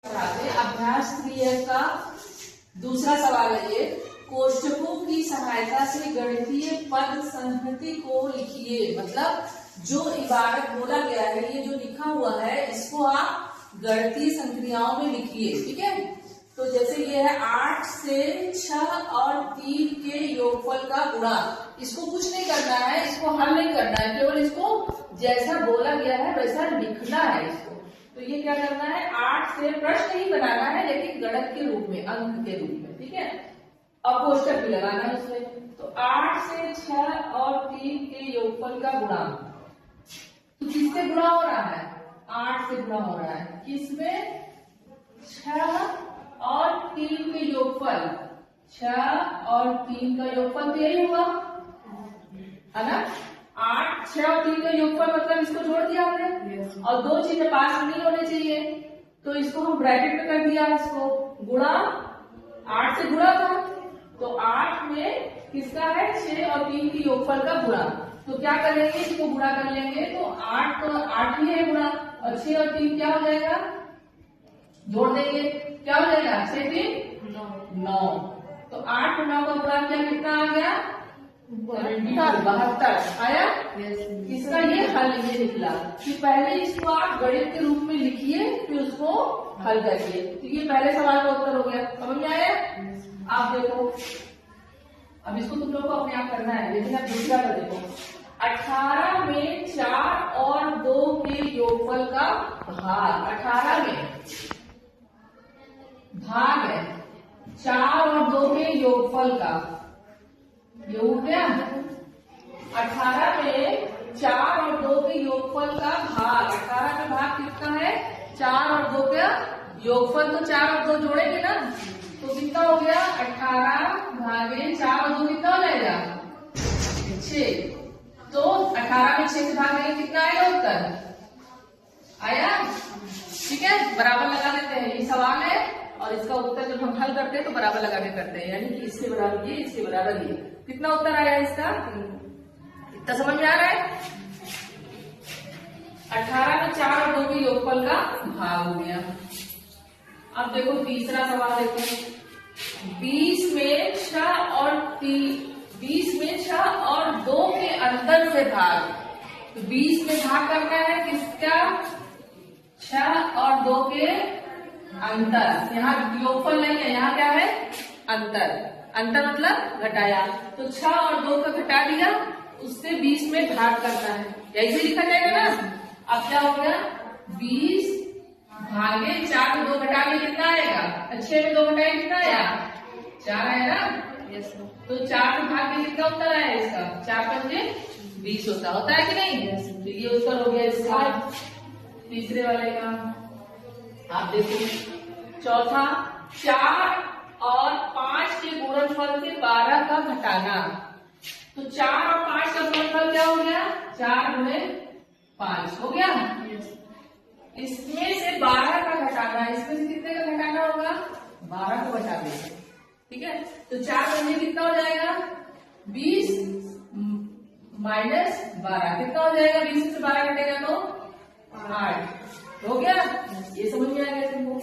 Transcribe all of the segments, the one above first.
अभ्यास 3 का दूसरा सवाल है ये। कोष्ठकों की सहायता से गणितीय पद संहति को लिखिए। मतलब जो इबारत बोला गया है, ये जो लिखा हुआ है, इसको आप गणितीय संक्रियाओं में लिखिए। ठीक है, तो जैसे ये है 8 से 6 और 3 के योगफल का गुणा। इसको कुछ नहीं करना है, इसको हल नहीं करना है, केवल इसको जैसा बोला गया है वैसा लिखना है इसको। तो ये क्या करना है, 8 से प्रश्न ही बनाना है, लेकिन गणक के रूप में, अंक के रूप में। ठीक है, अब कोष्ठक भी लगाना है उसमें। तो 8 से 6 और 3 के योगफल का गुणा, तो किससे गुणा हो रहा है? 8 से गुणा हो रहा है। किसमें? 6 और 3 के योगफल। 6 और 3 का योगफल तो यही हुआ है ना। 8, 6 और 3 का योगफल मतलब इसको जोड़ दिया हमने। और दो चीजें पास नहीं होने चाहिए, तो इसको हम ब्रैकेट में कर दिया। इसको गुणा 8 से गुणा था, तो 8 में किसका है? 6 और 3 की योगफल का गुणा। तो क्या करेंगे, इसको गुणा कर लेंगे, तो 8 तो 8 ही है गुणा, और 6 और 3 क्या हो जाएगा? जोड़ देंगे, क्या हो जाएगा? 6 3 9। तो 8 और 9 का गुणा किया, कितना आ गया? 72 आया। इसका ये हल ये निकला कि पहले इसको आप गणित के रूप में लिखिए, फिर उसको हल करिए। तो ये पहले सवाल का उत्तर हो गया। समझ में आया? आप देखो, अब इसको तुम लोग को अपने आप करना है, लेकिन अब दूसरा कर देखो। 18 में 4 और 2 के योगफल का भाग। 18 में भाग है 4 और 2 के योगफल का, ये हो गया। 18 में 4 और 2 के योगफल का भाग। 18 में भाग कितना है? 4 और 2 का योगफल, तो 4 और 2 जोड़ेंगे ना, तो कितना हो गया? 18 भागे 4 और 2 कितना हो जाएगा? 6। तो 18 में 6 से भागेंगे, कितना आएगा उत्तर? आया? ठीक है, बराबर लगा देते हैं। ये सवाल है और इसका उत्तर जब हम हल करते हैं तो बराबर लगा के करते हैं, यानी कि इसके बराबर ये, इसके बराबर ये। कितना उत्तर आया इसका? इतना समझ में आ रहा है? 18 में 4 और 2 के योगफल का भाग हो गया। अब देखो तीसरा सवाल देखो। 20 में 6 और 2 के अंतर से भाग। तो 20 में भाग करना है किसका? 6 और 2 के अंतर। यहाँ योगफल नहीं है, यहाँ क्या है? अंतर। अंतर मतलब घटाया, तो 6 और 2 का घटा दिया, उससे 20 में भाग करना है। ऐसे लिखा जाएगा ना। अब क्या हो गया? 20 भागे 4 में 2 घटा के कितना आएगा? 6 में 2 घटाए कितना आया? 4 आया ना। तो 4 में भाग के कितना उत्तर आया इसका? 4 पंजे 20 होता है कि नहीं? तो ये उत्तर हो गया इसका तीसरे वाले का। आप देखो चौथा, 4 और 5 के गुणनफल से 12 का घटाना। तो 4 और 5 का गुणनफल क्या हो गया? 4 गुणे 5 हो गया। इसमें से 12 का घटाना, इसमें से कितने का घटाना होगा? 12 को घटा देंगे। ठीक है, तो 4 गुणे कितना हो जाएगा? 20 माइनस 12 कितना हो जाएगा? 20 से 12 घटेगा तो 8 हो गया। ये समझ में आ गया तुमको?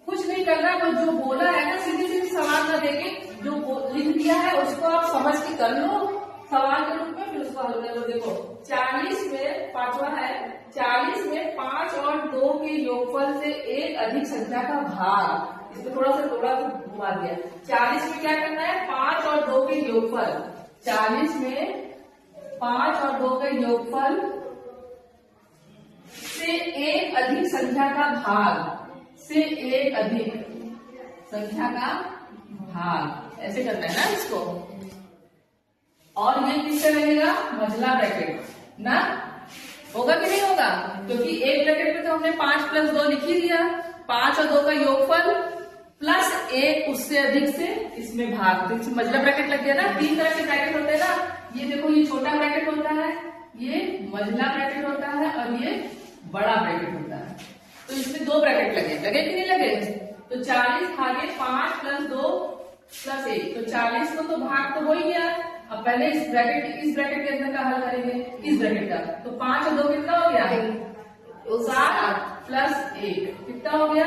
कुछ नहीं करना, बस जो बोला है ना, सीधे सीधे सवाल ना देके जो लिख दिया है उसको आप समझ के कर लो सवाल के रूप में, फिर उसको हल कर लो। देखो 40 में, पांचवा है, 40 में 5 और 2 के योगफल से एक अधिक संख्या का भाग। इसको थोड़ा सा घुमा दिया। 40 में क्या करना है? 5 और 2 के योगफल। 40 में 5 और 2 के योगफल से एक अधिक संख्या का भाग, से एक अधिक संख्या का भाग, ऐसे करना है ना इसको। और ये किससे लगेगा? मझला ब्रैकेट ना। होगा कि नहीं होगा? क्योंकि एक ब्रैकेट में तो हमने 5 + 2 लिख ही दिया। 5 और 2 का योगफल प्लस एक उससे अधिक से इसमें भाग, तो इसमें मझला ब्रैकेट लग गया ना। 3 तरह के ब्रैकेट होते हैं ना। ये देखो, ये छोटा ब्रैकेट होता है, ये मझला ब्रैकेट होता है, और ये बड़ा ब्रैकेट होता है। तो इसमें 2 ब्रैकेट लगे कि नहीं लगे? तो 40 भागे 5 + 2 + 1, तो 40 को तो भाग तो हो ही गया। अब पहले इस ब्रैकेट के अंदर का हल करेंगे, इस ब्रैकेट का। तो 5 और 2 कितना हो गया? 7। प्लस 1 कितना हो गया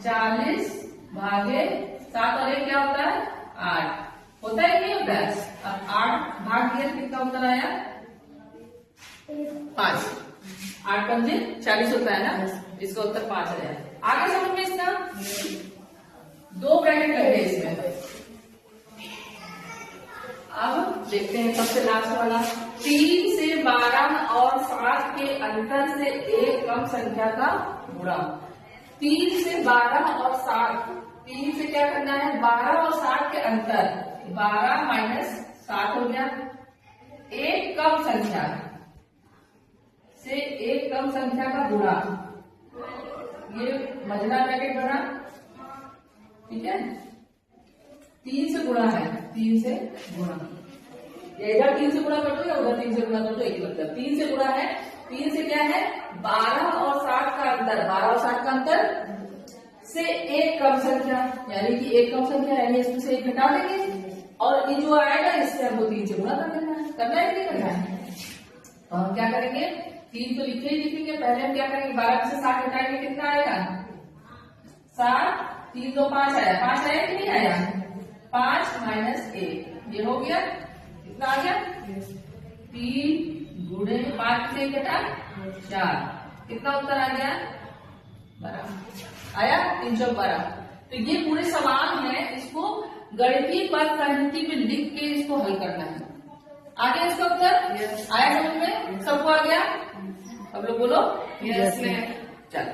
40 भागे 7 और 1 क्या होता है 8 होता है नहीं होता है। अब 8 भाग दिया कितना उत्तर आया 5। 8 पंजे 40 होता है ना, इसका उत्तर 5 आया। आगे समझ में इसका 2 ब्रैकेट लग गए इसमें। अब देखते हैं सबसे लास्ट वाला 3 से 12 और 7 के अंतर से एक कम संख्या का गुणा। 3 से 12 और 7, 3 से क्या करना है 12 और 7 के अंतर 12 माइनस 7 हो गया। एक कम संख्या से एक कम संख्या का गुणा, ये मझला ब्रैकेट बना, ठीक है 3 से गुणा है, 3 से गुणा, इधर 3 से गुणा कर दो या उधर 3 से गुणा कर दो, एक मतलब 3 से गुणा है। 3 से क्या है 12 और 7 का अंतर, 12 और 7 का अंतर से एक कम संख्या, यानी कि एक कम संख्या यानी इसमें से एक घटा देंगे और ये जो आएगा इससे हमको 3 से गुणा कर देना है। करना है नहीं करना है, तो हम क्या करेंगे 3 तो लिखे ही लिखेंगे। पहले हम क्या करेंगे 12 से 7 घटाएंगे कितना आएगा 7, 3 2 5 आया, 5 आया कि नहीं आया 5 माइनस 1 ये हो गया कितना आ गया 3 गुणे 5 से घटा 4 कितना उत्तर आ गया 12 आया 312। तो ये पूरे सवाल है, इसको गणितीय पद पद्धति में लिख के इसको हल करना है। आगे इसका उत्तर आया समझ में सबको आ गया, अब लोग बोलो यस में। चलो